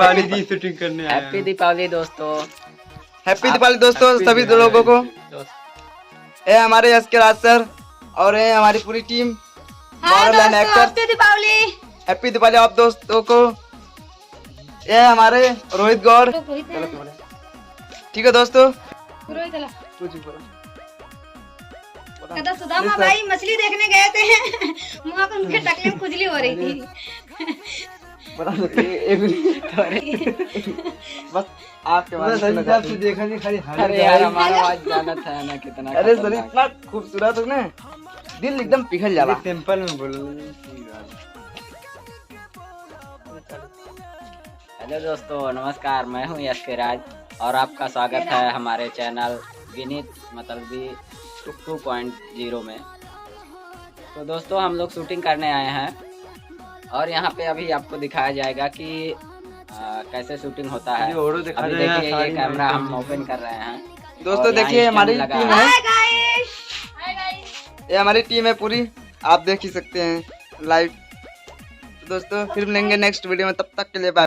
दीपावली की शूटिंग करने आया हैप्पी दीपावली दोस्तों। हैप्पी दीपावली दोस्तों सभी लोगों को। ये हमारे यश के राज सर और ये हमारी पूरी team model actor. Happy Deepavali. Happy Deepavali आप दोस्तों को। ये हमारे रोहित गौर। ठीक है दोस्तों। कहता सुदामा भाई मछली देखने गए थे वहाँ पर उनके टकले में खुजली हो रही थी। बस आपके बारे में से देखा नहीं खाली अरे यार हमारा आवाज जाना था ना कितना। अरे सर इतना खूबसूरत है ना, दिल एकदम पिघल जाला। सिंपल में बोलो। हेलो दोस्तों नमस्कार, मैं हूं यश के राज और आपका स्वागत है हमारे चैनल विनीत मतलबी 2.0 में। तो दोस्तों हम लोग शूटिंग करने आए हैं और यहाँ पे अभी आपको दिखाया जाएगा कि कैसे शूटिंग होता है। अभी देखिए ये कैमरा हम ओपन कर रहे हैं। दोस्तों देखिए हमारी टीम है, ये हमारी टीम है पूरी, आप देख ही सकते हैं लाइव। दोस्तों फिर मिलेंगे नेक्स्ट वीडियो में, तब तक के लिए बाय।